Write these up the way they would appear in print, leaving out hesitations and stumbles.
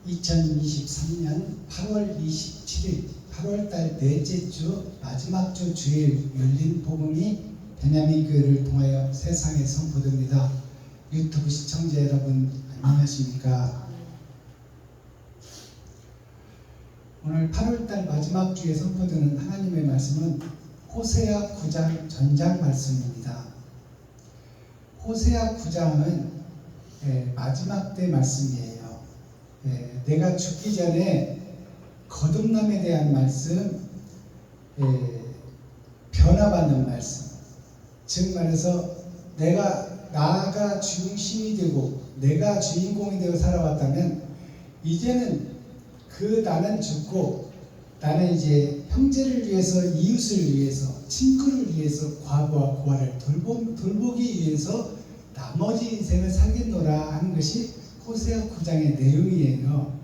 2023년 8월 27일 8월달 넷째 주 마지막 주 주일 열린 복음이 베냐민 교회를 통하여 세상에 선포됩니다. 유튜브 시청자 여러분 안녕하십니까? 오늘 8월달 마지막 주에 선포되는 하나님의 말씀은 호세아 9장 전장 말씀입니다. 호세아 9장은 마지막 때 말씀이에요. 내가 죽기 전에 거듭남에 대한 말씀, 변화받는 말씀. 즉 말해서 나가 중심이 되고 내가 주인공이 되어 살아왔다면 이제는 나는 죽고 나는 이제 형제를 위해서, 이웃을 위해서, 친구를 위해서 과부와 고아를 돌보기 위해서 나머지 인생을 살겠노라 하는 것이 호세아 9장의 내용이에요.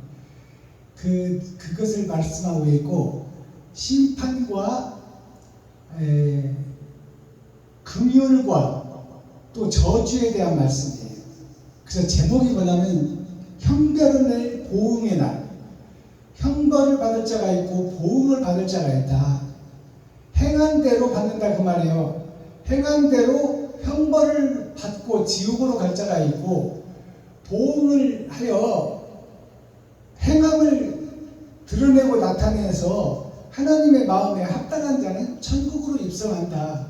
그것을 말씀하고 있고 심판과 긍휼과 또 저주에 대한 말씀이에요. 그래서 제목이 뭐냐면 형벌을 보응의 날. 형벌을 받을 자가 있고 보응을 받을 자가 있다. 행한 대로 받는다 그 말이에요. 행한 대로 형벌을 받고 지옥으로 갈 자가 있고 보응을 하여 행함을 드러내고 나타내서 하나님의 마음에 합당한 자는 천국으로 입성한다.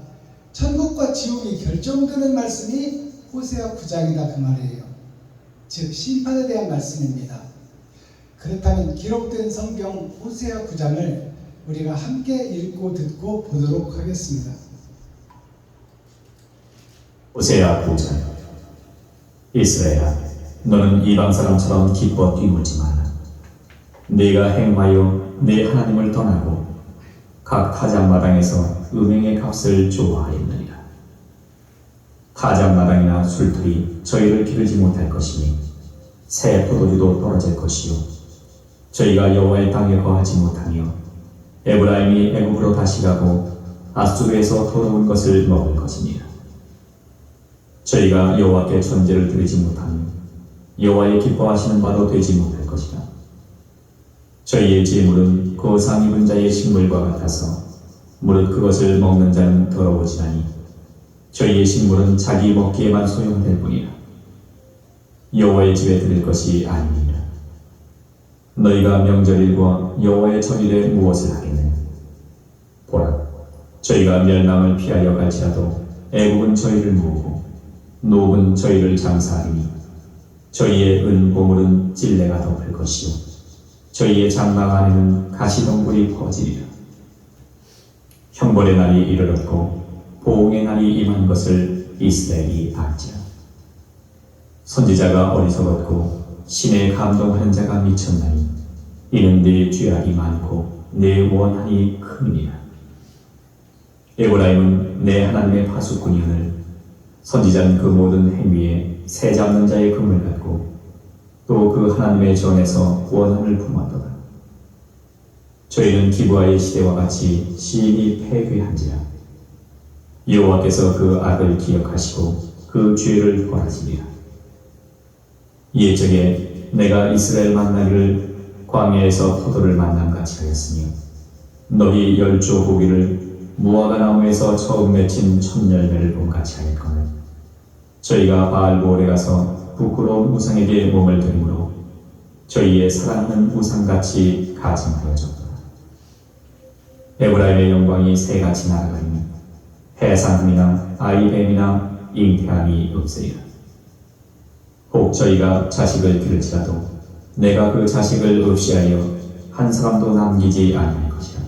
천국과 지옥이 결정되는 말씀이 호세아 9장이다 그 말이에요. 즉 심판에 대한 말씀입니다. 그렇다면 기록된 성경 호세아 9장을 우리가 함께 읽고 듣고 보도록 하겠습니다. 호세아 9장. 이스라엘아, 너는 이방 사람처럼 기뻐 뛰놀지 마라. 네가 행하여 네 하나님을 떠나고 각 타작마당에서 음행의 값을 좋아하였느니라. 타작마당이나 술틀이 저희를 기르지 못할 것이니 새 포도주도 떨어질 것이요 저희가 여호와의 땅에 거하지 못하며 에브라임이 애굽으로 다시 가고 아수르에서 돌아온 것을 먹을 것이니라. 저희가 여호와께 전제를 드리지 못하며 여호와의 기뻐하시는 바도 되지 못할 것이라. 저희의 제물은 거상 입은 자의 식물과 같아서 무릇 그것을 먹는 자는 더러워지나니 저희의 식물은 자기 먹기에만 소용될 뿐이라. 여호와의 집에 드릴 것이 아니니라. 너희가 명절일과 여호와의 절일에 무엇을 하겠느냐? 보라, 저희가 멸망을 피하여 갈지라도 애국은 저희를 모으고 노읍은 저희를 장사하리니 저희의 은보물은 찔레가 덮을 것이요 저희의 장막 안에는 가시덩굴이 퍼지리라. 형벌의 날이 이르렀고 보응의 날이 임한 것을 이스라엘이 알지라. 선지자가 어리석었고 신에 감동하는 자가 미쳤나니 이는 네 죄악이 많고 네 원한이 크니라. 에브라임은 내 하나님의 파수꾼이오늘 선지자는 그 모든 행위에 새 잡는 자의 금을 갖고 또 그 하나님의 전에서 원한을 품었도다. 저희는 기브아의 시대와 같이 시인이 폐괴한지라. 여호와께서 그 악을 기억하시고 그 죄를 벌하시리라. 예적에 내가 이스라엘 만나기를 광야에서 포도를 만남같이 하였으며 너희 열조 보기를 무화과 나무에서 처음 맺힌 첫 열매를 봄같이 하였거늘 저희가 바알보올에 가서 부끄러운 우상에게 몸을 드림으로 저희의 사랑하는 우상같이 가증하여졌도다. 에브라임의 영광이 새같이 날아가리니 해산함이나 아이뱀이나 잉태함이 없으리라. 혹 저희가 자식을 기를지라도 내가 그 자식을 없이하여 한 사람도 남기지 아니할 것이라.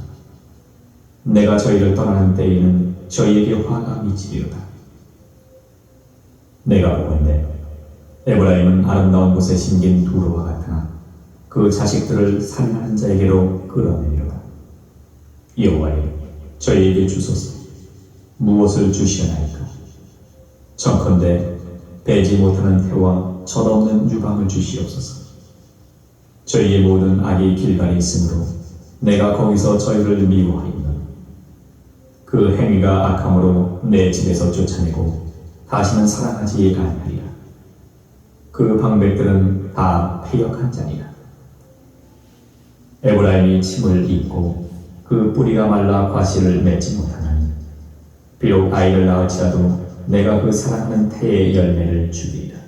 내가 저희를 떠나는 때에는 저희에게 화가 미치리로다. 내가 보건대 에브라임은 아름다운 곳에 심긴 두루와 같으나 그 자식들을 살인하는 자에게로 끌어내리로다. 여호와여, 저희에게 주소서. 무엇을 주시려나이까? 청컨대 배지 못하는 태와 젖없는 유방을 주시옵소서. 저희의 모든 악이 길갈이 있으므로 내가 거기서 저희를 미워하였노니 그 행위가 악함으로 내 집에서 쫓아내고 다시는 사랑하지 아니하리라. 그 방백들은 다 패역한 자니라. 에브라임이 침을 잇고 그 뿌리가 말라 과실을 맺지 못하나니 비록 아이를 낳을지라도 내가 그 사랑하는 태의 열매를 주리이다.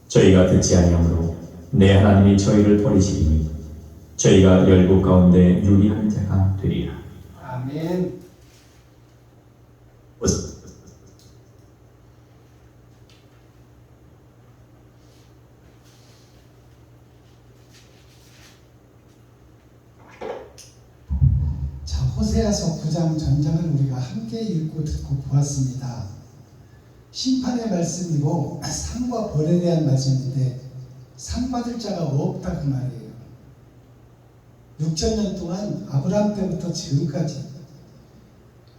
저희가 듣지 아니하므로 내 하나님이 저희를 버리시리니 저희가 열국 가운데 유리한 자가 되리라. 아멘. 자, 호세아서 9장 전장을 우리가 함께 읽고 듣고 보았습니다. 심판의 말씀이고 상과 벌에 대한 말씀인데 상 받을 자가 없다 그 말이에요. 6,000년 동안 아브라함 때부터 지금까지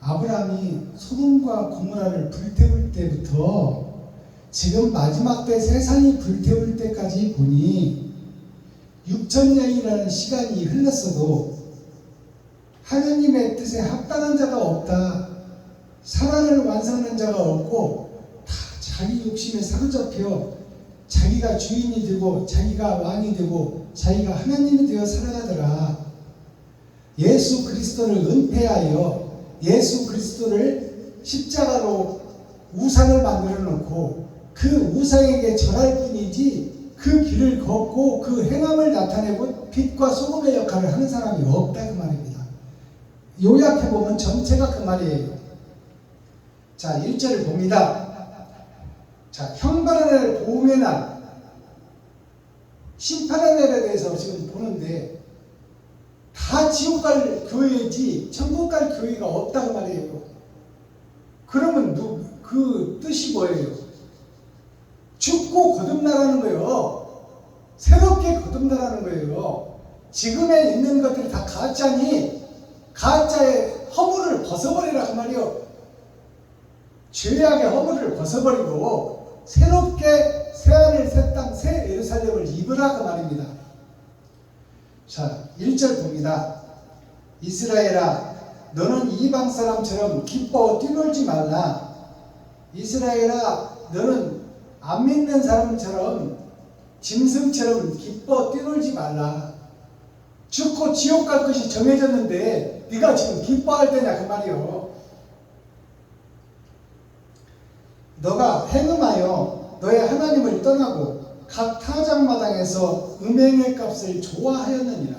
아브라함이 소돔과 고모라를 불태울 때부터 지금 마지막 때 세상이 불태울 때까지 보니 6,000년이라는 시간이 흘렀어도 하느님의 뜻에 합당한 자가 없다. 사랑을 완성하는 자가 없고 다 자기 욕심에 사로잡혀 자기가 주인이 되고 자기가 왕이 되고 자기가 하나님이 되어 살아가더라. 예수 그리스도를 은폐하여 예수 그리스도를 십자가로 우상을 만들어 놓고 그 우상에게 절할 뿐이지 그 길을 걷고 그 행함을 나타내고 빛과 소금의 역할을 하는 사람이 없다 그 말입니다. 요약해보면 전체가 그 말이에요. 자, 1절을 봅니다. 자, 형벌의 날, 보응의 날, 심판의 날에 대해서 지금 보는데 다 지옥 갈 교회이지 천국 갈 교회가 없다고 말이에요. 그러면 그 뜻이 뭐예요? 죽고 거듭나라는 거예요. 새롭게 거듭나라는 거예요. 지금에 있는 것들이 다 가짜니 가짜의 허물을 벗어버리라 그 말이에요. 죄악의 허물을 벗어버리고 새롭게 새하늘 새 땅 새 예루살렘을 입으라 그 말입니다. 자, 1절 봅니다. 이스라엘아, 너는 이방 사람처럼 기뻐 뛰놀지 말라. 이스라엘아, 너는 안 믿는 사람처럼 짐승처럼 기뻐 뛰놀지 말라. 죽고 지옥 갈 것이 정해졌는데 네가 지금 기뻐할 때냐 그 말이요. 너가 행음하여 너의 하나님을 떠나고 각 타작마당에서 음행의 값을 좋아하였느니라.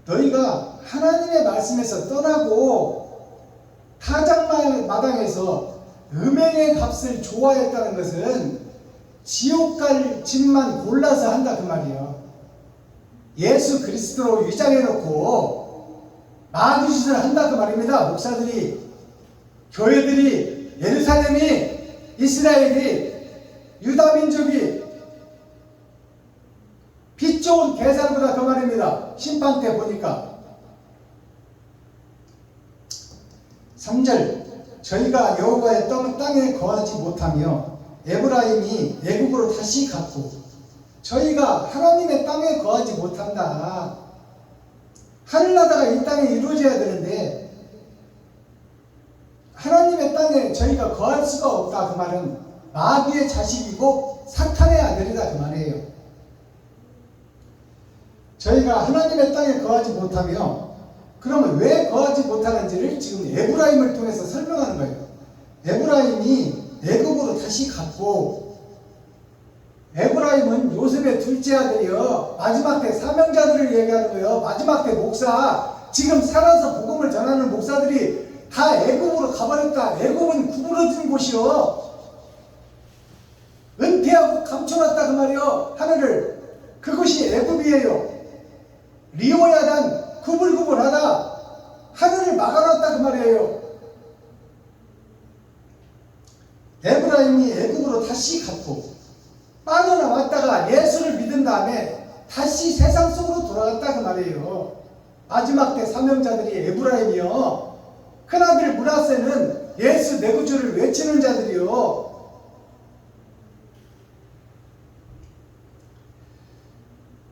너희가 하나님의 말씀에서 떠나고 타작마당에서 음행의 값을 좋아했다는 것은 지옥 갈 집만 골라서 한다 그 말이에요. 예수 그리스도로 위장해놓고 마귀짓을 한다 그 말입니다. 목사들이, 교회들이, 예루살렘이, 이스라엘이, 유다민족이 빛 좋은 계산보다 그 말입니다. 심판 때 보니까. 3절 저희가 여호와의 땅에 거하지 못하며 에브라임이 애국으로 다시 갔고 저희가 하나님의 땅에 거하지 못한다. 하늘나라가 이 땅에 이루어져야 되는데 하나님의 땅에 저희가 거할 수가 없다. 그 말은 마귀의 자식이고 사탄의 아들이다 그 말이에요. 저희가 하나님의 땅에 거하지 못하며 그러면 왜 거하지 못하는지를 지금 에브라임을 통해서 설명하는 거예요. 에브라임이 애굽으로 다시 갔고 에브라임은 요셉의 둘째 아들이요. 마지막 때 사명자들을 얘기하는 거예요. 마지막 때 목사, 지금 살아서 복음을 전하는 목사들이 다 애굽으로 가버렸다. 애굽은 구부러진 곳이요. 은폐하고 감춰놨다 그 말이요. 하늘을. 그것이 애굽이에요. 리오야단 구불구불하다. 하늘을 막아놨다 그 말이에요. 에브라임이 애굽으로 다시 갔고 빠져나왔다가 예수를 믿은 다음에 다시 세상 속으로 돌아갔다 그 말이에요. 마지막 때 사명자들이 에브라임이요. 큰아들 므낫세는 예수 내 구주를 외치는 자들이요.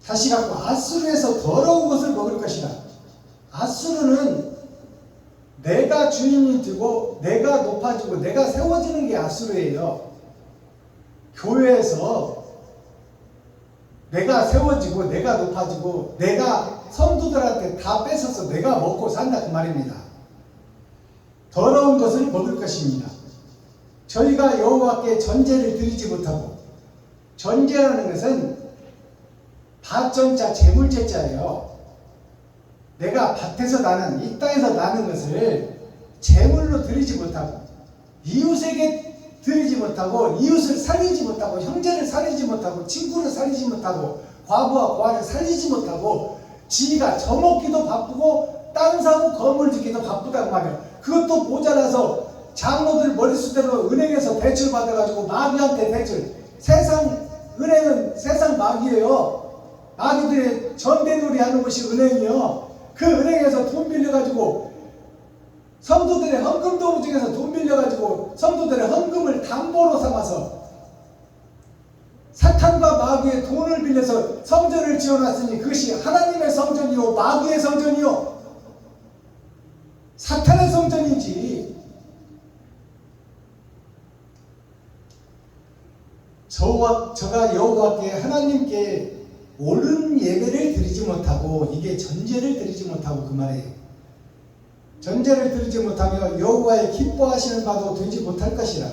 다시 갖고 아수르에서 더러운 것을 먹을 것이다. 아수르는 내가 주인이 되고 내가 높아지고 내가 세워지는 게 아수르예요. 교회에서 내가 세워지고 내가 높아지고 내가 성도들한테 다 뺏어서 내가 먹고 산다 그 말입니다. 더러운 것을 먹을 것입니다. 저희가 여호와께 전제를 드리지 못하고, 전제라는 것은 밭전자 재물제자예요. 내가 밭에서 나는, 이 땅에서 나는 것을 재물로 드리지 못하고, 이웃에게 드리지 못하고, 이웃을 살리지 못하고, 형제를 살리지 못하고, 친구를 살리지 못하고, 과부와 고아를 살리지 못하고, 지가 져먹기도 바쁘고 땅 사고 건물 짓기도 바쁘다고 말이에요. 그것도 모자라서 장로들 머릿수대로 은행에서 대출 받아가지고 마귀한테 대출, 세상 은행은 세상 마귀예요. 마귀들의 전대놀이 하는 것이 은행이요. 그 은행에서 돈 빌려가지고 성도들의 헌금 도구 중에서 돈 빌려가지고 성도들의 헌금을 담보로 삼아서 사탄과 마귀의 돈을 빌려서 성전을 지어놨으니 그것이 하나님의 성전이요 마귀의 성전이요 사탄의 성전이지. 저가 여호와께 하나님께 옳은 예배를 드리지 못하고, 이게 전제를 드리지 못하고 그 말이에요. 전제를 드리지 못하며 여호와의 기뻐하시는 바도 되지 못할 것이라.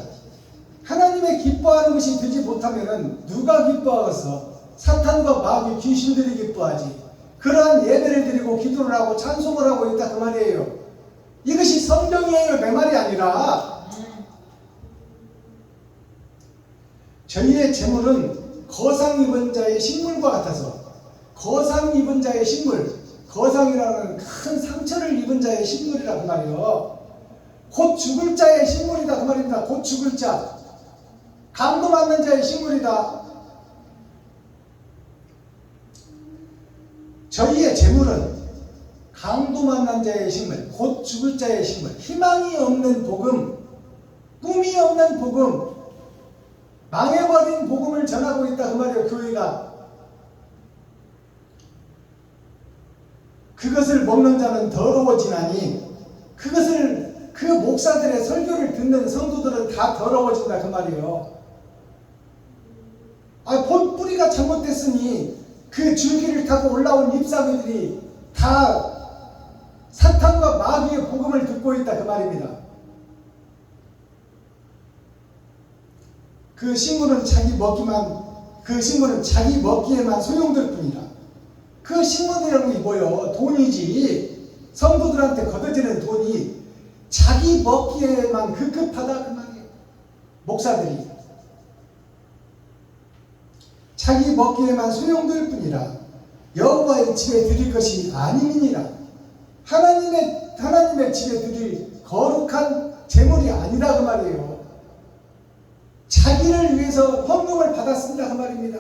하나님의 기뻐하는 것이 되지 못하면 누가 기뻐하겠어? 사탄과 마귀 귀신들이 기뻐하지. 그러한 예배를 드리고 기도를 하고 찬송을 하고 있다 그 말이에요. 이것이 성경이에요 내 말이 아니라. 저희의 재물은 거상 입은 자의 식물과 같아서, 거상 입은 자의 식물, 거상이라는 큰 상처를 입은 자의 식물이라 그 말이에요. 곧 죽을 자의 식물이다 그 말입니다. 곧 죽을 자, 강도 맞는 자의 식물이다. 저희의 재물은 강도 만난 자의 식물, 곧 죽을 자의 식물, 희망이 없는 복음, 꿈이 없는 복음, 망해버린 복음을 전하고 있다 그 말이에요. 교회가. 그것을 먹는 자는 더러워지나니, 그 목사들의 설교를 듣는 성도들은 다 더러워진다 그 말이에요. 본 뿌리가 잘못됐으니 그 줄기를 타고 올라온 잎사귀들이 다 사탄과 마귀의 복음을 듣고 있다 그 말입니다. 그 식물은 자기 먹기에만 소용될 뿐이라. 그 식물이라는 게 뭐예요? 돈이지. 성도들한테 걷어지는 돈이 자기 먹기에만 급급하다 그 말이에요. 목사들이 자기 먹기에만 소용될 뿐이라 여호와의 집에 드릴 것이 아니니라. 하나님의 집에 드릴 거룩한 재물이 아니라 그 말이에요. 자기를 위해서 헌금을 받았습니다 그 말입니다.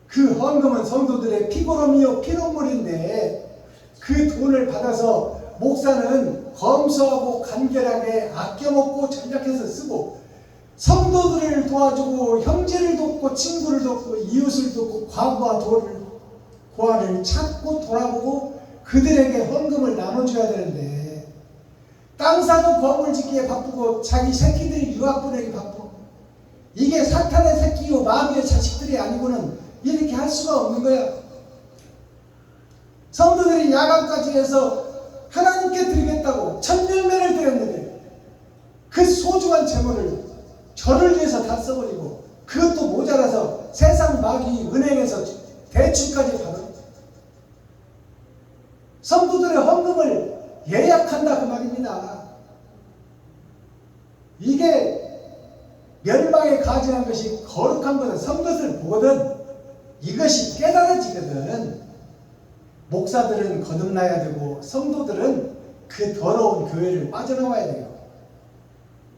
그 헌금은 성도들의 피고름이요 피눈물인데, 그 돈을 받아서 목사는 검소하고 간결하게 아껴먹고 전략해서 쓰고, 성도들을 도와주고 형제를 돕고 친구를 돕고 이웃을 돕고 과부와 고아를 찾고 돌아보고 그들에게 헌금을 나눠줘야 되는데, 땅 사고 건물 짓기에 바쁘고 자기 새끼들이 유학 보내기 바쁘고, 이게 사탄의 새끼요 마귀의 자식들이 아니고는 이렇게 할 수가 없는 거야. 성도들이 야간까지 해서 하나님께 드리겠다고 천열매를 드렸는데 그 소중한 재물을 저를 위해서 다 써버리고, 그것도 모자라서 세상 마귀 은행에서 대출까지 받은 성도들의 헌금을 예약한다 그 말입니다. 이게 멸망에 가증한 것이 거룩한 것은 성도들 보거든 이것이 깨달아지거든. 목사들은 거듭나야 되고 성도들은 그 더러운 교회를 빠져나와야 돼요.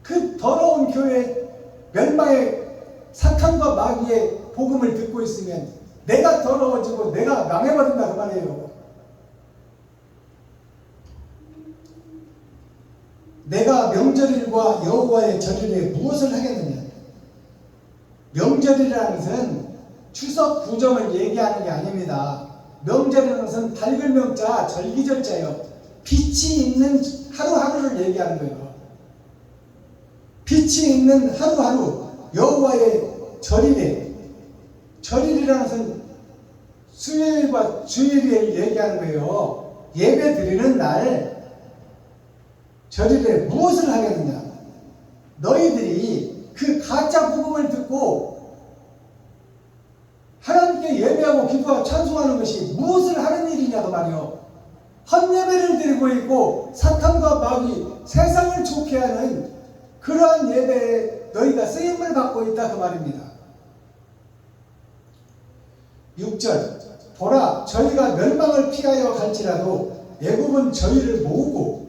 그 더러운 교회 멸망의 사탄과 마귀의 복음을 듣고 있으면 내가 더러워지고 내가 망해버린다 그 말이에요. 내가 명절일과 여호와의 절일에 무엇을 하겠느냐? 명절이라는 것은 추석 구정을 얘기하는 게 아닙니다. 명절이라는 것은 밝을 명자 절기절자예요. 빛이 있는 하루하루를 얘기하는 거예요. 빛이 있는 하루하루, 여호와의 절일에 절일이라는 것은 수요일과 주일을 얘기하는 거예요. 예배 드리는 날 절일에 무엇을 하겠느냐? 너희들이 그 가짜 복음을 듣고 하나님께 예배하고 기도하고 찬송하는 것이 무엇을 하는 일이냐고 말이요. 헛예배를 드리고 있고 사탄과 마귀 세상을 좋게 하는 그러한 예배에 너희가 쓰임을 받고 있다 그 말입니다. 6절 보라 저희가 멸망을 피하여 갈지라도 애굽은 저희를 모으고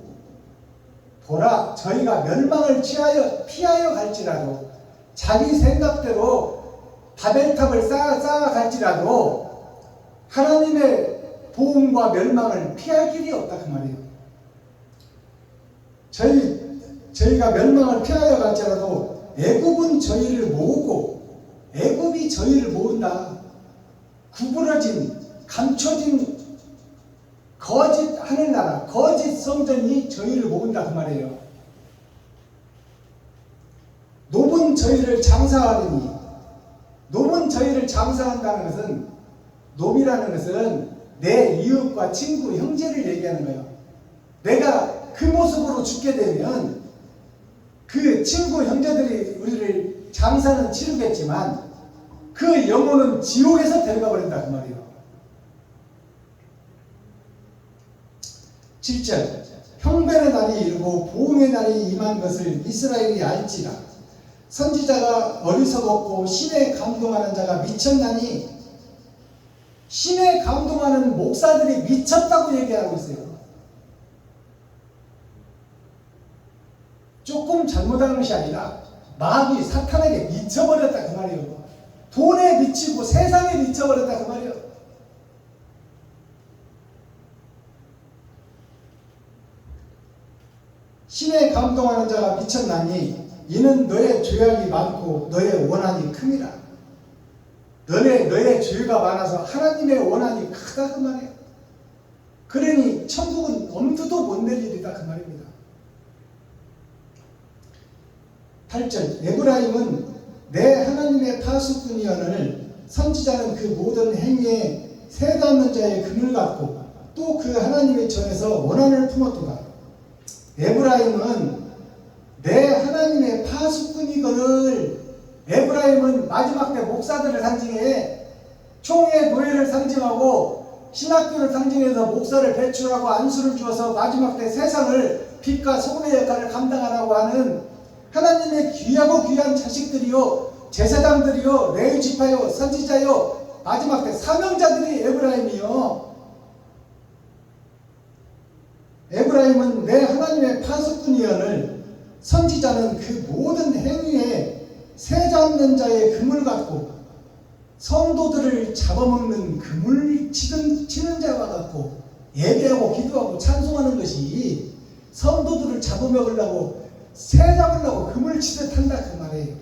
보라 저희가 멸망을 피하여 갈지라도 자기 생각대로 바벨탑을 쌓아 갈지라도 하나님의 보응과 멸망을 피할 길이 없다 그 말이에요. 저희가 멸망을 피하여 갈지라도 애굽은 저희를 모으고 애굽이 저희를 모은다. 구부러진 감춰진 거짓 하늘나라 거짓 성전이 저희를 모은다 그 말이에요. 놈은 저희를 장사하느니 놈은 저희를 장사한다는 것은 놈이라는 것은 내 이웃과 친구 형제를 얘기하는 거예요. 내가 그 모습으로 죽게 되면 그 친구 형제들이 우리를 장사는 치르겠지만 그 영혼은 지옥에서 데려가 버린다 그 말이에요. 7절 형벌의 날이 이르고 보응의 날이 임한 것을 이스라엘이 알지라. 선지자가 어리석었고 신에 감동하는 자가 미쳤나니. 신에 감동하는 목사들이 미쳤다고 얘기하고 있어요. 조금 잘못한 것이 아니라 마귀 사탄에게 미쳐버렸다 그 말이에요. 돈에 미치고 세상에 미쳐버렸다 그 말이에요. 신에 감동하는 자가 미쳤나니 이는 너의 죄악이 많고 너의 원한이 큼이라. 너의 죄가 많아서 하나님의 원한이 크다 그 말이에요. 그러니 천국은 엄두도 못 낼 일이다 그 말입니다. 8절 에브라임은 내 하나님의 파수꾼이언을 선지자는 그 모든 행위에 세담는 자의 금을 갖고 또 그 하나님의 전에서 원한을 품었도다. 에브라임은 내 하나님의 파수꾼이거늘. 에브라임은 마지막 때 목사들을 상징해 총회 노예를 상징하고 신학교를 상징해서 목사를 배출하고 안수를 주어서 마지막 때 세상을 빛과 소금의 역할을 감당하라고 하는 하나님의 귀하고 귀한 자식들이요 제사장들이요 레위 지파요 선지자요 마지막 때 사명자들이 에브라임이요. 에브라임은 내 하나님의 파수꾼이언을 선지자는 그 모든 행위에 새 잡는 자의 금을 갖고 성도들을 잡아먹는 금을 치는 자와 같고 예배하고 기도하고 찬송하는 것이 성도들을 잡아먹으려고 새 잡으려고 금을 치듯 한다 그 말이에요.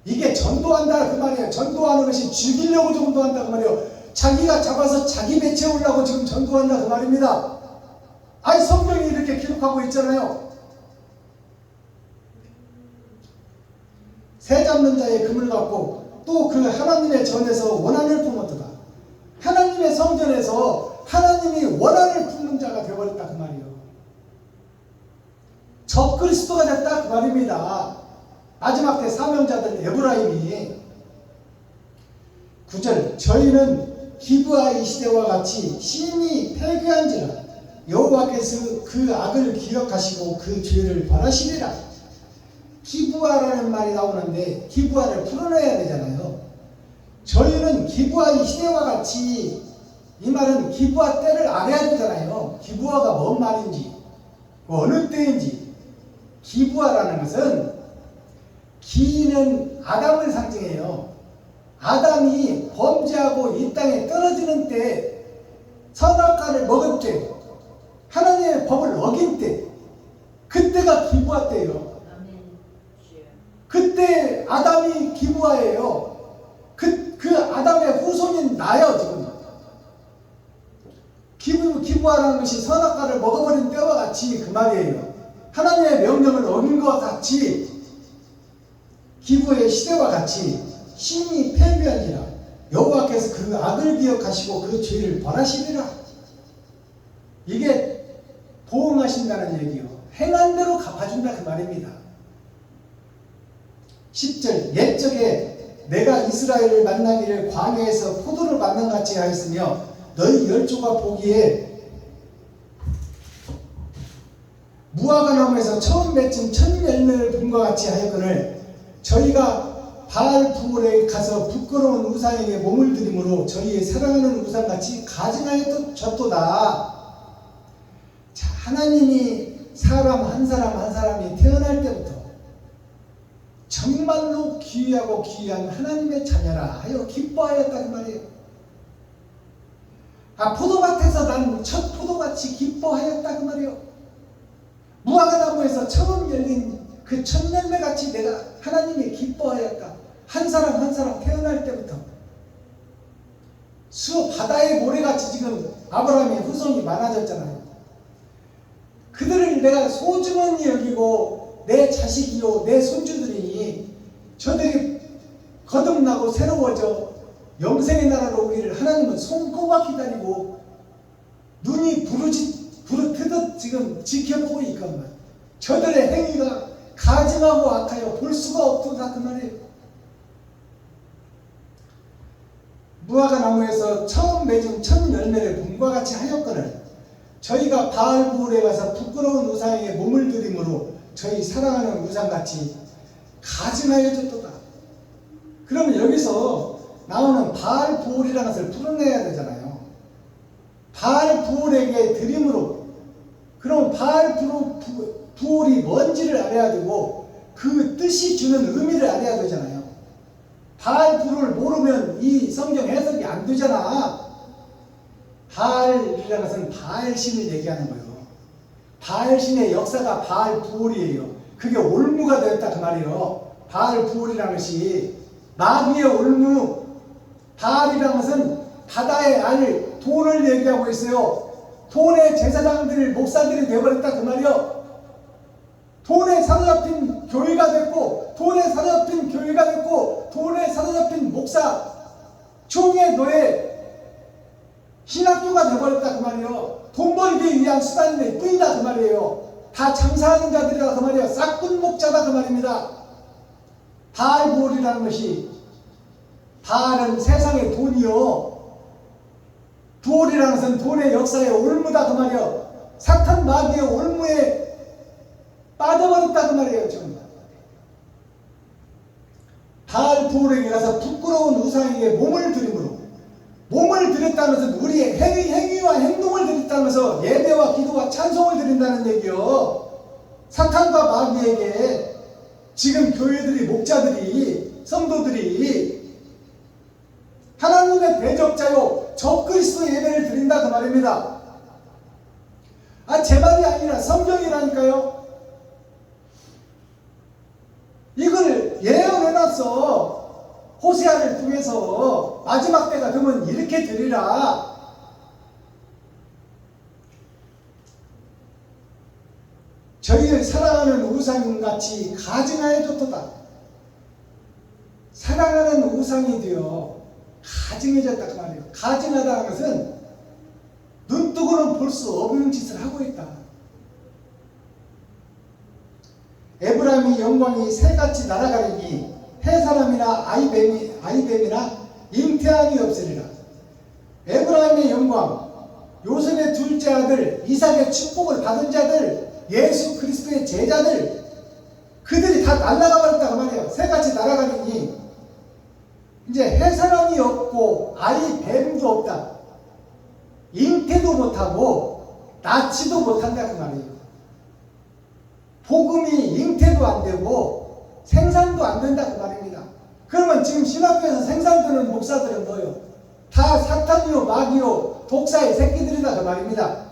이게 전도한다 그 말이에요. 전도하는 것이 죽이려고 전도한다 그 말이에요. 자기가 잡아서 자기 배 채우려고 지금 전도한다 그 말입니다. 아니 성경이 이렇게 기록하고 있잖아요. 새 잡는 자의 금을 갖고 또 그 하나님의 전에서 원한을 품었도다. 하나님의 성전에서 하나님이 원한을 품는 자가 되어버렸다 그 말이에요. 적그리스도가 됐다 그 말입니다. 마지막 때 사명자들 에브라임이. 9절 저희는 기브아의 시대와 같이 심히 폐괴한지라 여호와께서 그 악을 기억하시고 그 죄를 벌하시리라. 기브아라는 말이 나오는데 기브아를 풀어내야 되잖아요. 저희는 기브아의 시대와 같이, 이 말은 기브아 때를 알아야 되잖아요. 기브아가 뭔 말인지 어느 때인지. 기브아라는 것은 기는 아담을 상징해요. 아담이 범죄하고 이 땅에 떨어지는 때, 선악과를 먹을 때, 하나님의 법을 어긴 때, 그때가 기브아 때예요. 그때 아담이 기브아예요. 그 아담의 후손인 나요 지금. 기브아라는 것이 선악과를 먹어버린 때와 같이 그 말이에요. 하나님의 명령을 어긴 것과 같이, 기브의 시대와 같이 심히 패배한지라 여호와께서 그 악을 기억하시고 그 죄를 벌하시리라. 이게 보응하신다는 얘기요. 행한 대로 갚아준다 그 말입니다. 10절 옛적에 내가 이스라엘을 만나기를 광야에서 포도를 만난같이 하였으며 너희 열조가 보기에 무화과 나무에서 처음 맺힌 첫 열매를 본 것 같이 하였거늘 저희가 바알 부올에 가서 부끄러운 우상에게 몸을 들이므로 저희의 사랑하는 우상같이 가증하였도다. 자, 하나님이 사람 한 사람이 태어날 때부터 정말로 귀하고 귀한 하나님의 자녀라 하여 기뻐하였다 그 말이에요. 포도밭에서 난 첫 포도같이 기뻐하였다 그 말이에요. 무화과 나무에서 처음 열린 그 첫 열매같이 내가 하나님이 기뻐하였다. 한 사람 태어날 때부터 바다의 모래같이 지금 아브라함의 후손이 많아졌잖아요. 그들을 내가 소중히 여기고 내 자식이요 내 손주들이니 저들이 거듭나고 새로워져 영생의 나라로 오기를 하나님은 손꼽아 기다리고 눈이 부르트듯 지금 지켜보고 있건만 저들의 행위가 가증하고 악하여 볼 수가 없도다 그 말이에요. 무화과 나무에서 처음 맺은 첫 열매를 봄과 같이 하였거늘 저희가 바알 부올에 가서 부끄러운 우상에게 몸을 들이므로 저희 사랑하는 우상같이 가증하여졌도다. 그러면 여기서 나오는 바알 부올이라는 것을 풀어내야 되잖아요. 바알 부올에게 드림으로 그럼 바알 부올이 뭔지를 알아야 되고 그 뜻이 주는 의미를 알아야 되잖아요. 바알 부올을 모르면 이 성경 해석이 안 되잖아. 바알이라는 것은 바알신을 얘기하는 거예요. 바알신의 역사가 바알 부올이에요. 그게 올무가 되었다 그 말이에요. 바알 부올이라는 것이 마귀의 올무. 바알이라는 것은 바다의 알, 돈을 얘기하고 있어요. 돈의 제사장들을 목사들이 되어버렸다 그 말이요. 돈에 사로잡힌 교회가 됐고 돈에 사로잡힌 교회가 됐고 돈에 사로잡힌 목사 종의 노예 신학교가 되어버렸다 그 말이에요. 돈 벌기 위한 수단일 뿐이다 그 말이에요. 다 장사하는 자들이라 그 말이에요. 싹군 목자다 그 말입니다. 바알 부올이라는 것이 바알은 세상의 돈이요. 부올이라는 것은 돈의 역사의 올무다 그 말이에요. 사탄 마귀의 올무에 빠져버렸다 그 말이에요. 지금 바알 부올에게 가서 부끄러운 우상에게 몸을 들이므로 몸을 드렸다는 것은 우리의 행위와 행동을 드렸다면서 예배와 기도와 찬송을 드린다는 얘기요. 사탄과 마귀에게 지금 교회들이 목자들이 성도들이 하나님의 대적자요 적그리스도 예배를 드린다 그 말입니다. 제 말이 아니라 성경이라니까요. 이걸 예언해놨어. 호세아를 통해서 마지막 때가 되면 이렇게 되리라. 저희를 사랑하는 우상같이 가증하여졌도다. 사랑하는 우상이 되어 가증해졌다 그 말이에요. 가증하다는 것은 눈뜨고는 볼 수 없는 짓을 하고 있다. 에브라임의 영광이 새같이 날아가리니 해사람이나 아이뱀이나 잉태함이 없으리라. 에브라임의 영광, 요셉의 둘째 아들 이삭의 축복을 받은 자들, 예수 그리스도의 제자들, 그들이 다 날아가 버렸다 그 말이에요. 새같이 날아가리니 이제 해사람이 없고 아이뱀도 없다. 잉태도 못하고 낳지도 못한다 그 말이에요. 복음이 잉태도 안 되고 생산도 안 된다 그 말입니다. 그러면 지금 신학교에서 생산되는 목사들은 뭐예요? 다 사탄이요 마귀요 독사의 새끼들이다 그 말입니다.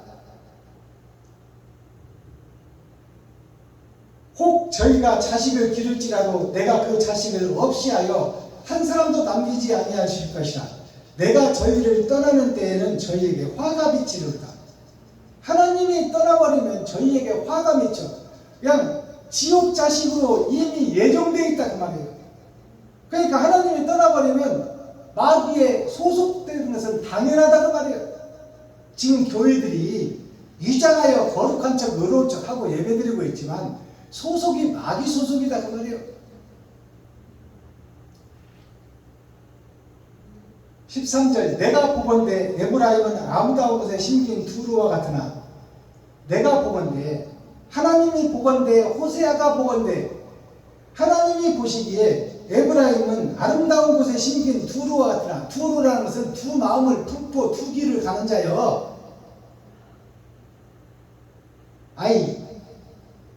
혹 저희가 자식을 기를지라도 내가 그 자식을 없이 하여 한 사람도 남기지 아니하실 것이라. 내가 저희를 떠나는 때에는 저희에게 화가 미치리로다. 하나님이 떠나버리면 저희에게 화가 미쳐 그냥 지옥 자식으로 이미 예정되어 있다 그 말이에요. 그러니까 하나님이 떠나버리면 마귀에 소속되는 것은 당연하다고 말이에요. 지금 교회들이 위장하여 거룩한 척 의로운 척 하고 예배드리고 있지만 소속이 마귀 소속이다 그 말이에요. 13절 내가 보건대 에브라임은 아름다운 곳에 심긴 두루와 같으나 내가 보건대 하나님이 보건대 호세아가 보건대 하나님이 보시기에 에브라임은 아름다운 곳에 심긴 두루와 같으나 두루라는 것은 두 마음을 품고 두 길을 가는 자여. 아이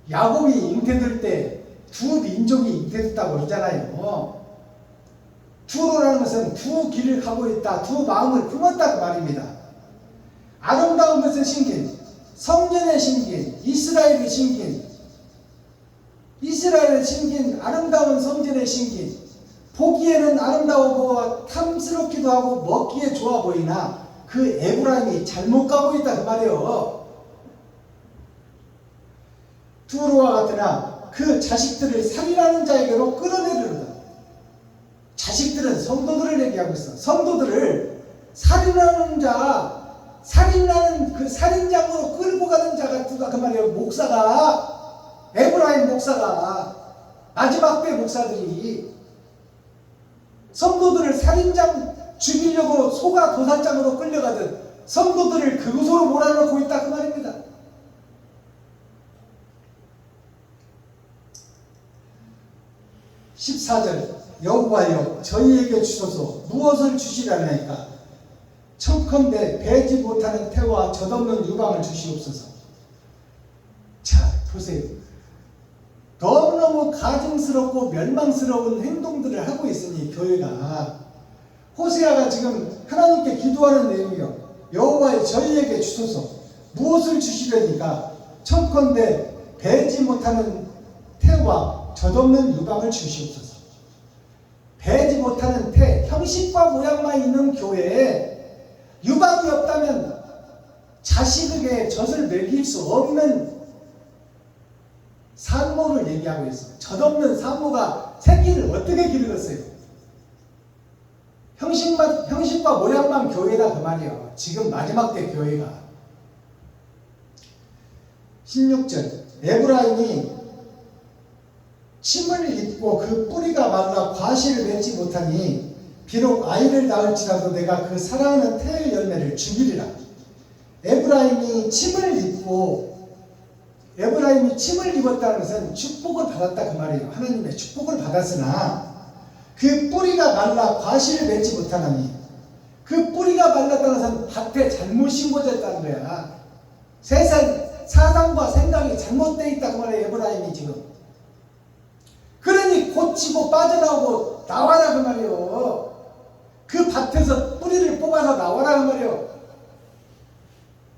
야곱이 잉태될 때 두 민족이 잉태됐다고 그러잖아요. 두루라는 것은 두 길을 가고 있다. 두 마음을 품었다고 말입니다. 아름다운 것에 심긴 성전에 심긴 이스라엘에 심긴 아름다운 성전에 심긴 보기에는 아름다워 탐스럽기도 하고 먹기에 좋아 보이나 그 에브라임이 잘못 가고 있다 그 말이에요. 두루와 같으나 그 자식들을 살인하는 자에게로 끌어내리로다. 자식들은 성도들을 얘기하고 있어. 성도들을 살인하는 그 살인장으로 끌고 가는 자가 누가 그 말이에요. 목사가 에브라임 목사가 마지막 때 목사들이 성도들을 살인장 죽이려고 소가 도살장으로 끌려가듯 성도들을 그곳으로 몰아넣고 있다 그 말입니다. 14절 여호와여 저희에게 주소서 무엇을 주시라나이까 청컨대 배지 못하는 태와 젖없는 유방을 주시옵소서. 자 보세요. 너무너무 가증스럽고 멸망스러운 행동들을 하고 있으니 교회가 호세아가 지금 하나님께 기도하는 내용이요. 여호와여 저희에게 주소서 무엇을 주시려니까 청컨대 배지 못하는 태와 젖없는 유방을 주시옵소서. 배지 못하는 태, 형식과 모양만 있는 교회에 유방이 없다면 자식에게 젖을 먹일 수 없는 산모를 얘기하고 있어. 젖없는 산모가 새끼를 어떻게 기르겠어요? 형식과 모양만 교회다 그 말이에요. 지금 마지막 때 교회가. 16절 에브라임이 침을 입고 그 뿌리가 말라 과실을 맺지 못하니 비록 아이를 낳을지라도 내가 그 사랑하는 태의 열매를 죽이리라. 에브라임이 침을 입었다는 것은 축복을 받았다 그 말이에요. 하나님의 축복을 받았으나 그 뿌리가 말라 과실을 맺지 못하나니 그 뿌리가 말랐다는 것은 밭에 잘못 심어졌다는 거야. 사상과 생각이 잘못되어 있다 그 말이에요. 에브라임이 지금. 그러니 고치고 빠져나오고 나와라 그 말이에요. 그 밭에서 뿌리를 뽑아서 나와라 그 말이에요.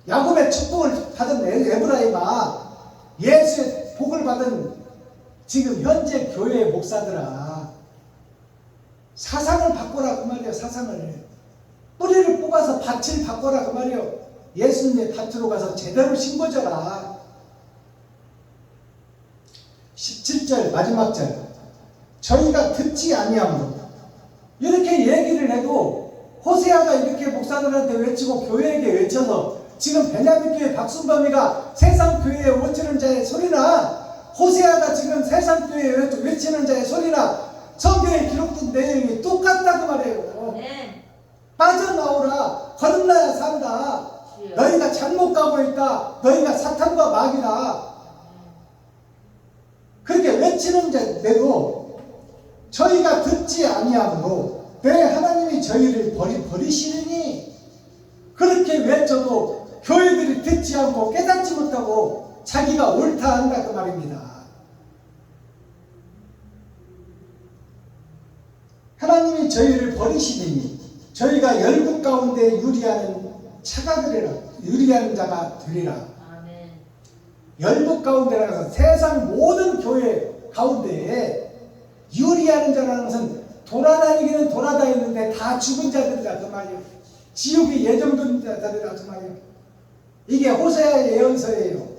야곱의 축복을 받은 에브라임아, 예수의 복을 받은 지금 현재 교회의 목사들아, 사상을 바꿔라 그 말이에요. 사상을 뿌리를 뽑아서 밭을 바꿔라 그 말이에요. 예수님의 밭으로 가서 제대로 심어져라. 17절 마지막 절 저희가 듣지 아니하므로 이렇게 얘기를 해도 호세아가 이렇게 목사들한테 외치고 교회에게 외쳐서 지금 베냐민 교회 박순범이가 세상 교회에 외치는 자의 소리나 호세아가 지금 세상 교회에 외치는 자의 소리나 성경에 기록된 내용이 똑같다고 말해요. 네. 빠져나오라. 거듭나야 산다. 너희가 잘못 가고 있다. 너희가 사탄과 마귀다. 그렇게 외치는 자대로 저희가 듣지 아니하므로 왜 하나님이 저희를 버리시느니 그렇게 외쳐도 교회들이 듣지 않고 깨닫지 못하고 자기가 옳다 한다 그 말입니다. 하나님이 저희를 버리시느니 저희가 열국 가운데 유리하는 자가 되리라. 열국 가운데라는 것은 세상 모든 교회 가운데에 유리하는 자라는 것은 돌아다니기는 돌아다니는데 다 죽은 자들이라 그 말이에요. 지옥이 예정된 자들이라 그 말이에요. 이게 호세아의 예언서예요.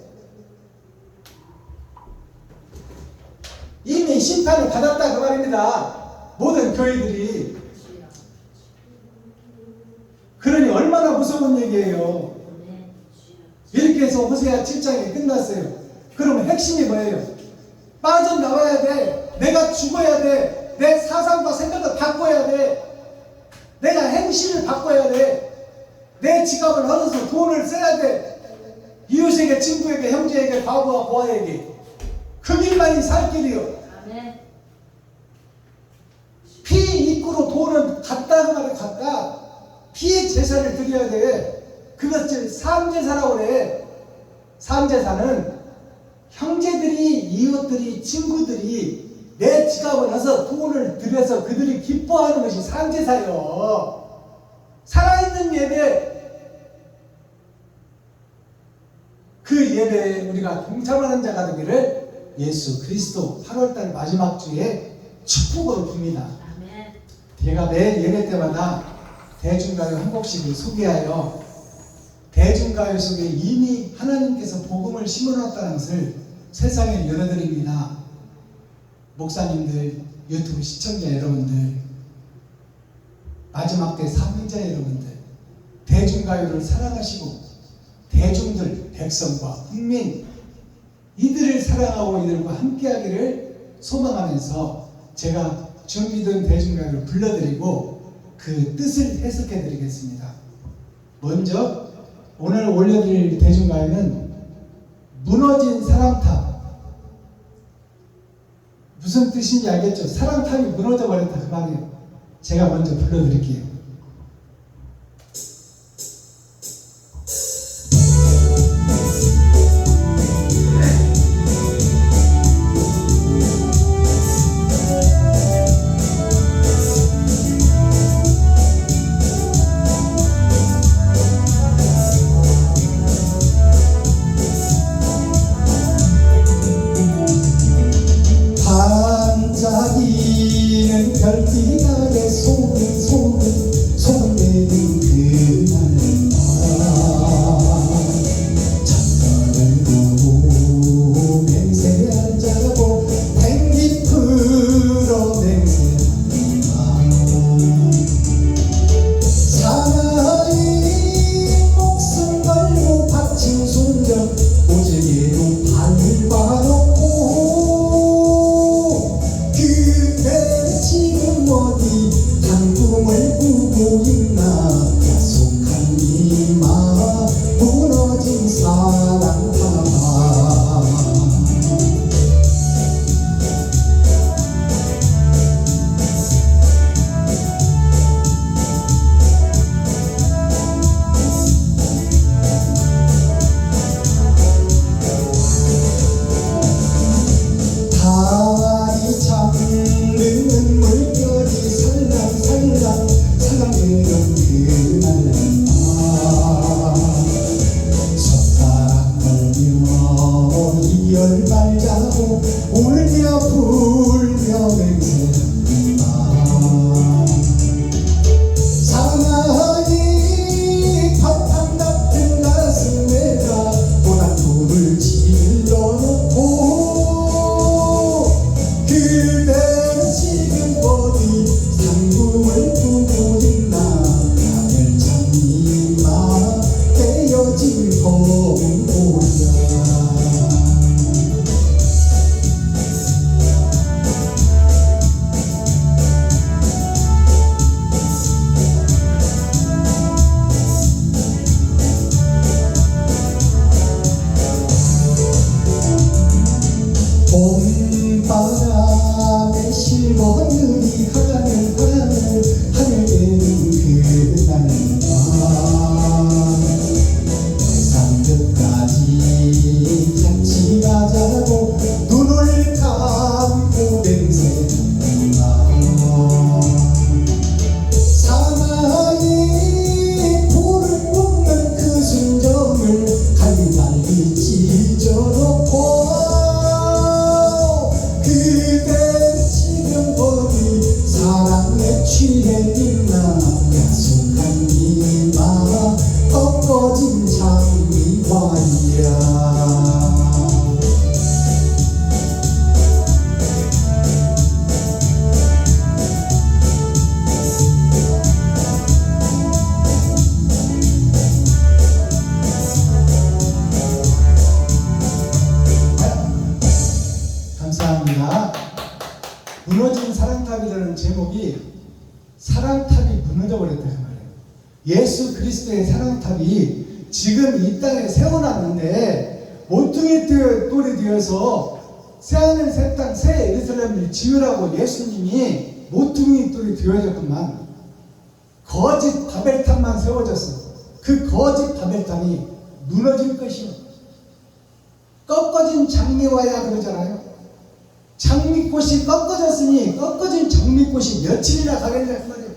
이미 심판을 받았다 그 말입니다. 모든 교회들이. 그러니 얼마나 무서운 얘기예요. 이렇게 해서 호세아 7장이 끝났어요. 그럼 핵심이 뭐예요? 빠져나와야 돼. 내가 죽어야 돼. 내 사상과 생각을 바꿔야 돼. 내가 행실을 바꿔야 돼. 내 지갑을 헐어서 돈을 써야 돼. 이웃에게, 친구에게, 형제에게, 과부와 고아에게. 그 길만이 살 길이요. 피 입구로 돈은 갖다 말을 갖다. 피의 제사를 드려야 돼. 그것을 삶제사라고 그래. 삶제사는 형제들이, 이웃들이, 친구들이 내 지갑을 넣어서 돈을 들여서 그들이 기뻐하는 것이 삶제사요. 살아있는 예배. 그 예배에 우리가 동참하는 자가 되기를 예수 그리스도 8월달 마지막 주에 축복으로 빕니다. 제가 매 예배 때마다 대중가요 한 곡씩을 소개하여 대중가요 속에 이미 하나님께서 복음을 심어놨다는 것을 세상에 열어드립니다. 목사님들, 유튜브 시청자 여러분들, 마지막 때 사명자 여러분들, 대중가요를 사랑하시고 대중들, 백성과 국민 이들을 사랑하고 이들과 함께하기를 소망하면서 제가 준비된 대중가요를 불러드리고 그 뜻을 해석해 드리겠습니다. 먼저 오늘 올려드릴 대중가요는 무너진 사랑탑. 무슨 뜻인지 알겠죠? 사랑탑이 무너져 버렸다 그 말이에요. 제가 먼저 불러드릴게요. 반짝이는 별빛 아래 소금되는 그날 밤 첫눈을 보고 맹세한 자고 댕기 풀어 맹세합니다. 사나이 목숨 걸고 바친 순정 오직에도 발을 봐놓고 그대 지금 어디 단풍을 꾸고 있나 야속한 이마 무너진 사랑하마. 달이 잠드는 물결이 살랑살랑 살랑거리는 사랑탑이 무너져 버렸다 그 말이에요. 예수 그리스도의 사랑탑이 지금 이 땅에 세워놨는데 모퉁이 돌이 되어서 새하늘 새 땅 새 예루살렘을 지으라고 예수님이 모퉁이 돌이 되어졌구만. 거짓 바벨탑만 세워졌어. 그 거짓 바벨탑이 무너질 것이요. 꺾어진 장미와야 그러잖아요. 장미꽃이 꺾어졌으니 꺾어진 장미꽃이 며칠이나 가겠냐 그 말이에요.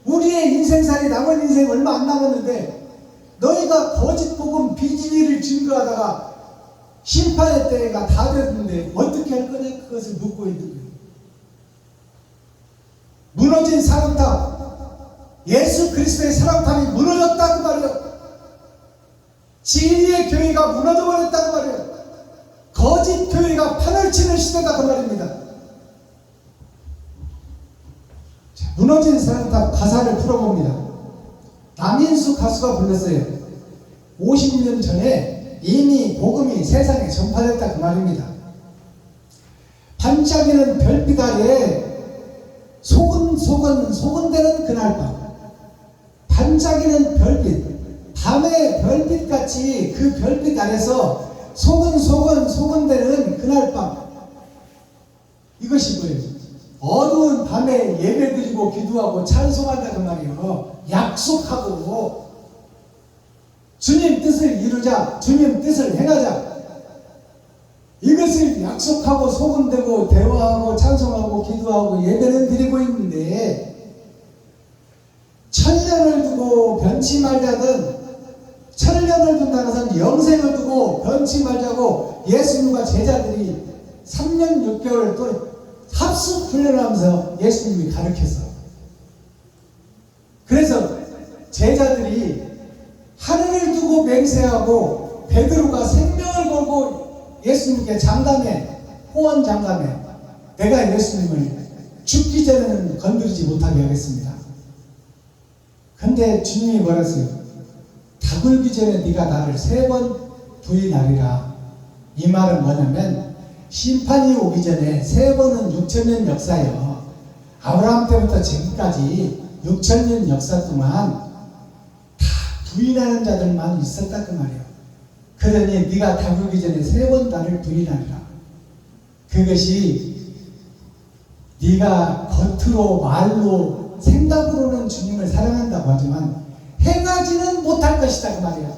우리의 인생살이 남은 인생 얼마 안 남았는데 너희가 거짓 복음 비진리를 증거하다가 심판의 때가 다 됐는데 어떻게 할 거냐 그것을 묻고 있는 거예요. 무너진 사랑탑, 예수 그리스도의 사랑탑이 무너졌다 그 말이에요. 진리의 교회가 무너져 버렸다 그 말이에요. 거짓 교회가 판을 치는 시대다 그 말입니다. 자, 무너진 사랑탑 가사를 풀어봅니다. 남인수 가수가 불렀어요. 50년 전에 이미 복음이 세상에 전파됐다 그 말입니다. 반짝이는 별빛 아래 소근소근되는 그날 밤, 반짝이는 별빛, 밤의 별빛같이 그 별빛 아래서 소근되는 그날 밤. 이것이 뭐예요? 어두운 밤에 예배드리고 기도하고 찬송한다 그 말이에요. 약속하고 주님 뜻을 이루자, 주님 뜻을 행하자, 이것을 약속하고 소근되고 대화하고 찬송하고 기도하고 예배는 드리고 있는데, 천년을 두고 변치 말자든, 천년을 둔다는 것은 영생을 두고 변치 말자고 예수님과 제자들이 3년 6개월 또 합숙 훈련을 하면서 예수님이 가르쳤어. 그래서 제자들이 하늘을 두고 맹세하고 베드로가 생명을 걸고 예수님께 장담해, 호언 장담해, 내가 예수님을 죽기 전에는 건드리지 못하게 하겠습니다. 근데 주님이 뭐랬어요? 다 굴기 전에 네가 나를 3번 부인하리라. 이 말은 뭐냐면 심판이 오기 전에 3번은 6천년 역사예요. 아브라함 때부터 지금까지 6천년 역사 동안 다 부인하는 자들만 있었다 그 말이에요. 그러니 네가 다 굴기 전에 3번 나를 부인하리라. 그것이 네가 겉으로 말로 생각으로는 주님을 사랑한다고 하지만 행하지는 못할 것이다 그 말이에요.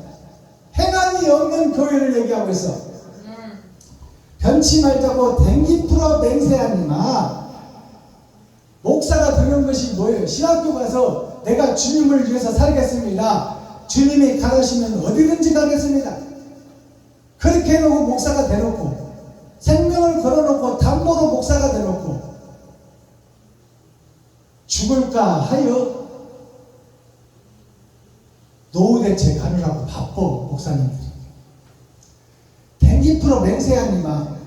행함이 없는 교회를 얘기하고 있어. 변치 말자고 댕기 풀어 맹세하니마. 목사가 되는 것이 뭐예요? 신학교 가서 내가 주님을 위해서 살겠습니다, 주님이 가르치면 어디든지 가겠습니다, 그렇게 해놓고 목사가 돼놓고 생명을 걸어놓고 담보로 목사가 돼놓고 죽을까 하여 노후 대책 하느라고 바빠 목사님들이. 댕기 풀어 맹세하니마.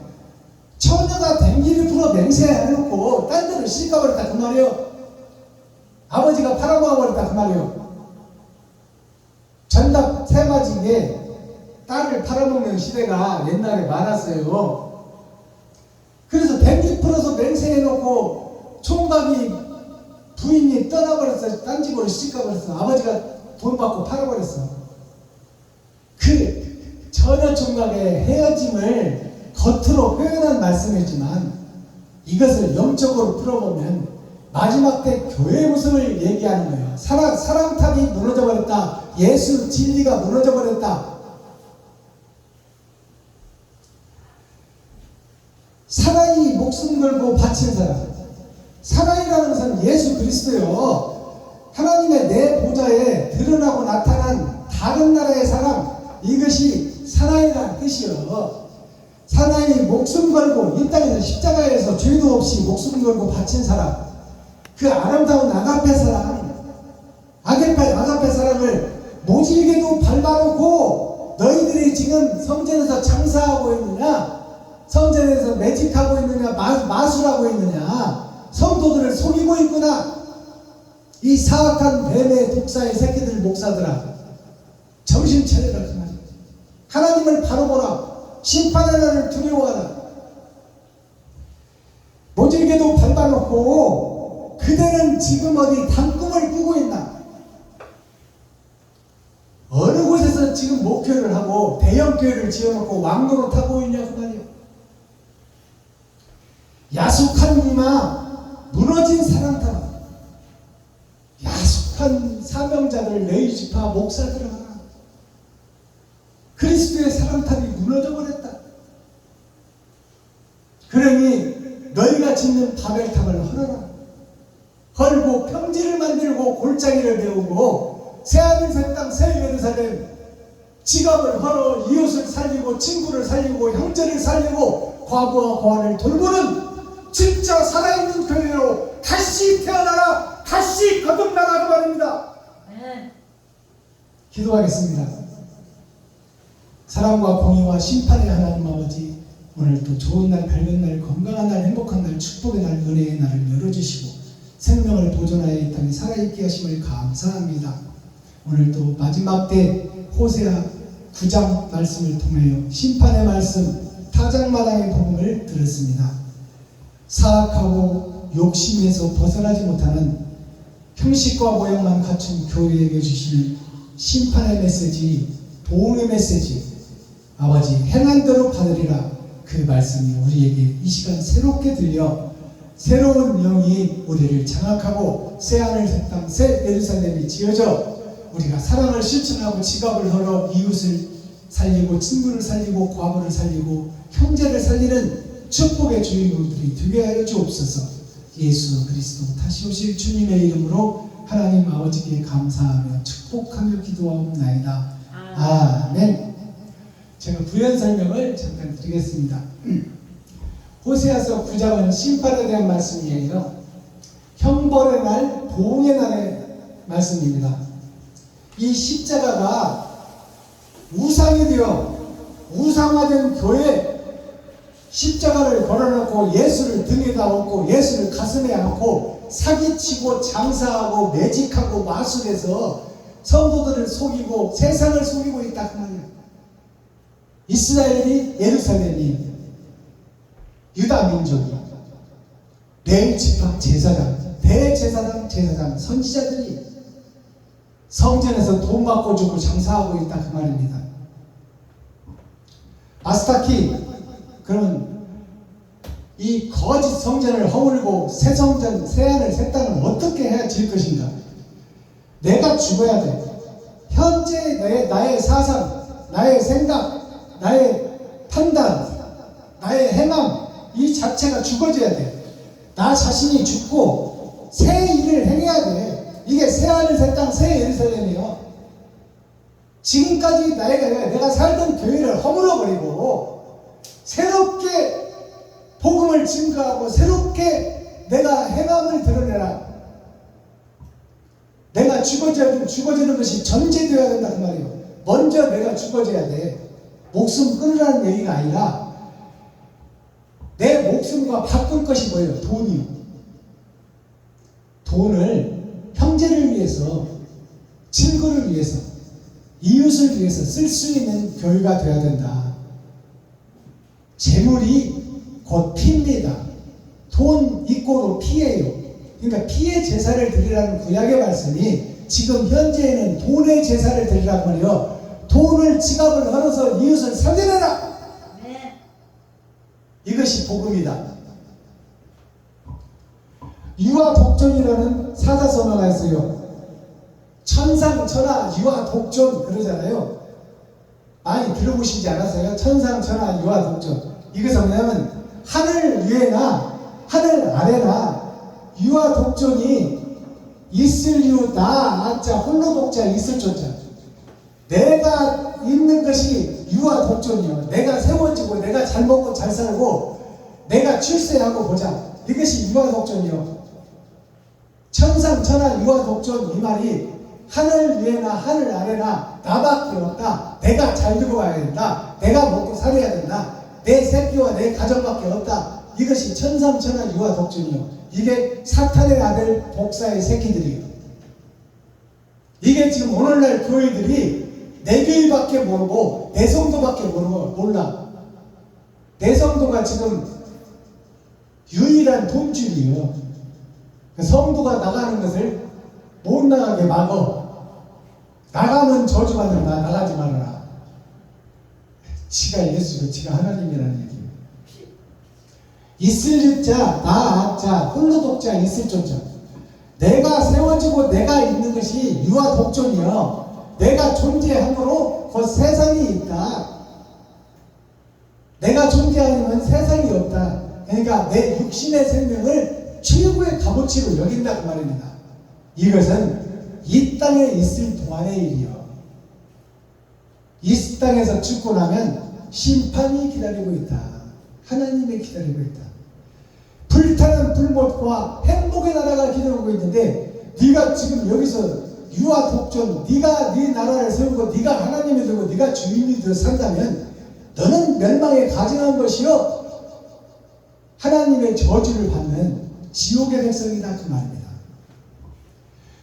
처녀가 댕기를 풀어 맹세해놓고 딴 데를 싣가버렸다 그 말이에요. 아버지가 팔아먹어버렸다 그 말이에요. 전답 세마지에 딸을 팔아먹는 시대가 옛날에 많았어요. 그래서 댕기 풀어서 맹세해놓고 총각이 부인이 떠나버렸어. 딴 집으로 싣가버렸어. 아버지가 돈 받고 팔아버렸어. 그 처녀 총각의 헤어짐을 겉으로 표현한 말씀이지만 이것을 영적으로 풀어보면 마지막 때 교회의 모습을 얘기하는 거예요. 사랑탑이 무너져버렸다. 예수 진리가 무너져버렸다. 사나이 목숨 걸고 바친 사람. 사나이라는 것은 예수 그리스도요. 하나님의 내 보좌에 드러나고 나타난 다른 나라의 사람, 이것이 사나이라는 뜻이요. 사나이 목숨 걸고 이 땅에서 십자가에서 죄도 없이 목숨 걸고 바친 사람, 그 아름다운 아가페 사랑, 아가페 사랑을 모질게도 밟아놓고 너희들이 지금 성전에서 장사하고 있느냐, 성전에서 매직하고 있느냐, 마술하고 있느냐, 성도들을 속이고 있구나. 이 사악한 뱀의 독사의 새끼들 목사들아, 정신 차려라 그 말이야. 하나님을 바로 보라. 심판의 날을 두려워하라. 모질게도 밟아놓고 그 그대는 지금 어디 단꿈을 꾸고 있나? 어느 곳에서 지금 목회를 하고 대형교회를 지어놓고 왕노로 타고 있냐고 말이요. 야속한 이마, 무너진 사랑탑, 야속한 사명자들, 레위 지파 목사들 하나, 그리스도의 사랑탑이 무너져 버렸다. 그러니 너희가 짓는 바벨탑을 헐어라. 헐고 평지를 만들고 골짜기를 메우고 새하늘 새 땅 새 예루살렘 지갑을 헐어 이웃을 살리고 친구를 살리고 형제를 살리고 과부와 고아를 돌보는 진짜 살아있는 교회로 다시 태어나라, 다시 거듭나라 그 말입니다. 기도하겠습니다. 사랑과 공의와 심판의 하나님 아버지, 오늘 또 좋은 날, 밝은 날, 건강한 날, 행복한 날, 축복의 날, 은혜의 날을 열어주시고 생명을 보존하여 이 땅에 살아있게 하심을 감사합니다. 오늘 또 마지막 때 호세아 9장 말씀을 통하여 심판의 말씀, 타작마당의 복음을 들었습니다. 사악하고 욕심에서 벗어나지 못하는 형식과 모양만 갖춘 교회에게 주시는 심판의 메시지, 도움의 메시지, 아버지 행한 대로 받으리라, 그 말씀이 우리에게 이 시간 새롭게 들려 새로운 영이 우리를 장악하고 새하늘 새 땅 새 예루살렘이 지어져 우리가 사랑을 실천하고 지갑을 헐어 이웃을 살리고 친구를 살리고 과부를 살리고 형제를 살리는 축복의 주인공들이 되게 하여 주옵소서. 예수 그리스도 다시 오실 주님의 이름으로 하나님 아버지께 감사하며 축복하며 기도하옵나이다. 아멘. 제가 부연 설명을 잠깐 드리겠습니다. 호세아서 9장은 심판에 대한 말씀이에요. 형벌의 날, 보응의 날의 말씀입니다. 이 십자가가 우상이 되어 우상화된 교회, 십자가를 걸어놓고 예수를 등에다 얹고 예수를 가슴에 안고 사기치고 장사하고 매직하고 마술해서 성도들을 속이고 세상을 속이고 있다 그 말이에요. 이스라엘이, 예루살렘이, 유다 민족이, 레위 지파 제사장, 대제사장, 제사장, 선지자들이 성전에서 돈 받고 주고 장사하고 있다 그 말입니다. 아스타키, 그러면 이 거짓 성전을 허물고 새 성전, 새 하늘, 새 땅을 어떻게 해야 질 것인가? 내가 죽어야 돼. 현재 나의 사상, 나의 생각, 나의 판단, 나의 행함, 이 자체가 죽어져야 돼. 나 자신이 죽고 새 일을 행해야 돼. 이게 새 하늘, 새 땅, 새 예루살렘이에요. 지금까지 내가 살던 교회를 허물어버리고 새롭게 복음을 증거하고 새롭게 내가 행함을 드러내라. 내가 죽어지는 것이 전제되어야 된다 그 말이에요. 먼저 내가 죽어져야 돼. 목숨 끊으라는 얘기가 아니라 내 목숨과 바꿀 것이 뭐예요? 돈이요. 돈을 형제를 위해서, 친구를 위해서, 이웃을 위해서 쓸 수 있는 교회가 되어야 된다. 재물이 곧 피입니다. 돈 이꼬로 피예요. 그러니까 피의 제사를 드리라는 구약의 말씀이 지금 현재에는 돈의 제사를 드리라고 말이요. 돈을 지갑을 헐어서 이웃을 살려내라. 네. 이것이 복음이다. 유아 독존이라는 사자성어가 있어요. 천상, 천하, 유아 독존 그러잖아요. 많이 들어보시지 않았어요? 천상, 천하, 유아 독존. 이것은 뭐냐면 하늘 위에나 하늘 아래나 유아 독존이 있을 유, 나, 아자, 홀로 독자, 있을 존자. 내가 있는 것이 유아 독존이요. 내가 세워지고 내가 잘 먹고 잘 살고 내가 출세하고 보자. 이것이 유아 독존이요. 천상, 천하, 유아 독존 이 말이 하늘 위에나 하늘 아래나 나밖에 없다. 내가 잘 들고 가야 된다. 내가 먹고 살아야 된다. 내 새끼와 내 가정밖에 없다. 이것이 천상, 천하, 유아 독존이요. 이게 사탄의 아들 복사의 새끼들이요. 이게 지금 오늘날 교회들이 내 교회밖에 모르고 내 성도밖에 몰라. 내 성도가 지금 유일한 돈줄이요. 그 성도가 나가는 것을 못 나가게 막어. 나가면 저주받는다. 나가지 말아라. 지가 예수고 지가 하나님이라는 얘기예요. 있을 유자, 나 악자, 홀로 독자, 있을 존자. 내가 세워지고 내가 있는 것이 유아 독존이여. 내가 존재함으로 그 세상이 있다. 내가 존재하면 세상이 없다. 그러니까 내 육신의 생명을 최고의 값어치로 여긴다고 말입니다. 이것은 이 땅에 있을 동안의 일이요. 이 땅에서 죽고 나면 심판이 기다리고 있다. 하나님이 기다리고 있다. 불타는 불못과 행복의 나라가 기다리고 있는데 네가 지금 여기서 유아 독존, 네가 네 나라를 세우고 네가 하나님이 되고 네가 주인이 되어 산다면 너는 멸망에 가증한 것이요 하나님의 저주를 받는 지옥의 백성이다 그 말입니다.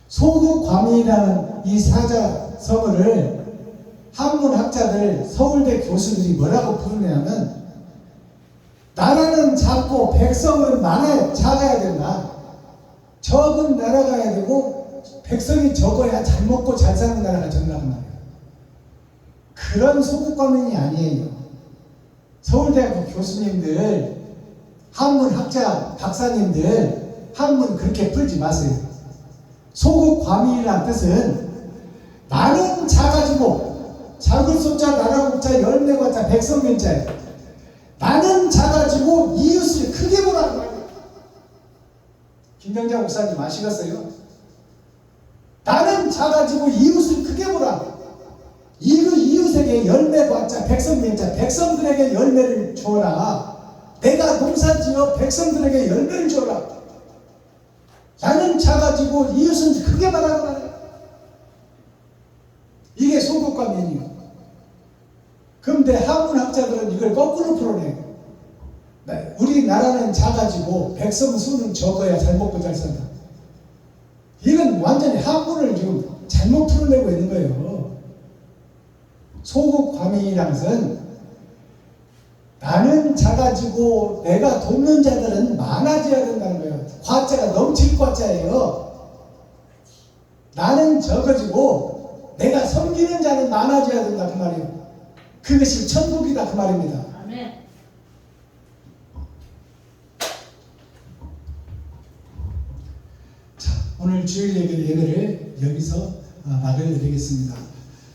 소극과민이라는 이 사자성어를 한문학자들 서울대 교수들이 뭐라고 부르냐면 나라는 작고 백성은 작아야 된다. 적은 나라가야 되고 백성이 적어야 잘 먹고 잘 사는 나라가 된다고 말이에요. 그런 소극과민이 아니에요. 서울대학교 교수님들, 한문학자 박사님들 한문 그렇게 풀지 마세요. 소극과민이라는 뜻은 나는 작아지고 작을 숫자 나라국자 열매과자 백성민자예요. 나는 작아지고 이웃을 크게 보라는 말이에요. 김병자 목사님 아시겠어요? 나는 작아지고 이웃을 크게 보라. 이웃에게 열매과자 백성민자 백성들에게 열매를 주어라. 내가 농사지어 백성들에게 열매를 주어라. 나는 작아지고 이웃은 크게 말하는 말이에요. 이게 소극과민이에요. 그런데 한문학자들은 이걸 거꾸로 풀어내요. 우리나라는 작아지고 백성 수는 적어야 잘 먹고 잘 산다. 이건 완전히 한문을 지금 잘못 풀어내고 있는 거예요. 소극과민이라는 것은 나는 작아지고 내가 돕는 자들은 많아져야 된다는 거예요. 과자가 넘칠 과자예요. 나는 적어지고 내가 섬기는 자는 많아져야 된다 그 말이에요. 그것이 천국이다 그 말입니다. 아멘. 자, 오늘 주일 예배를 여기서 마무리드리겠습니다.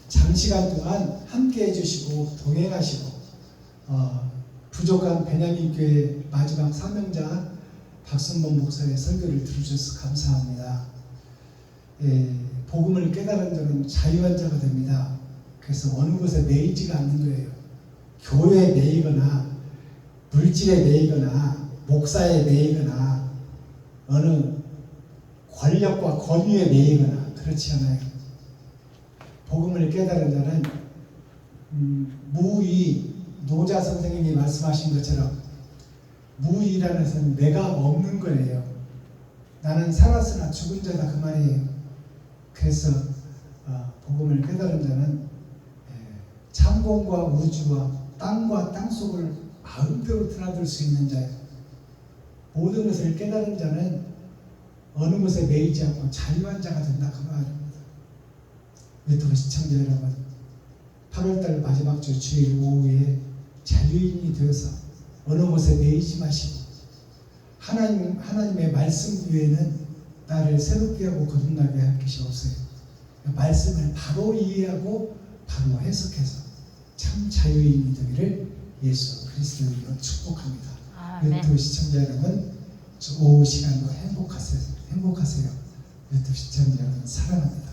장시간 동안 함께 해주시고 동행하시고 부족한 베냐민 교회 마지막 사명자 박순범 목사의 설교를 들으셔서 감사합니다. 복음을 깨달은 자는 자유한 자가 됩니다. 그래서 어느 곳에 매이지가 않는 거예요. 교회에 매이거나 물질에 매이거나 목사에 매이거나 어느 권력과 권위에 매이거나 그렇지 않아요. 복음을 깨달은 자는 무의, 노자 선생님이 말씀하신 것처럼 무의라는 것은 내가 없는 거예요. 나는 살았으나 죽은 자다 그 말이에요. 그래서 복음을 깨달은 자는 참공과 우주와 땅과 땅속을 마음대로 드나들 수 있는 자예요. 모든 것을 깨달은 자는 어느 곳에 매이지 않고 자유한 자가 된다 그 말입니다. 유튜브 시청자 여러분, 8월달 마지막 주 주일 오후에 자유인이 되어서 어느 곳에 매이지 마시고 하나님의 말씀 위에는 나를 새롭게 하고 거듭나게 할 것이 없어요. 말씀을 바로 이해하고 바로 해석해서 참 자유인이 되기를 예수 그리스도의 이름으로 축복합니다. 아멘. 유튜브 시청자 여러분, 오후 시간도 행복하세요. 유튜브 시청자 여러분 사랑합니다.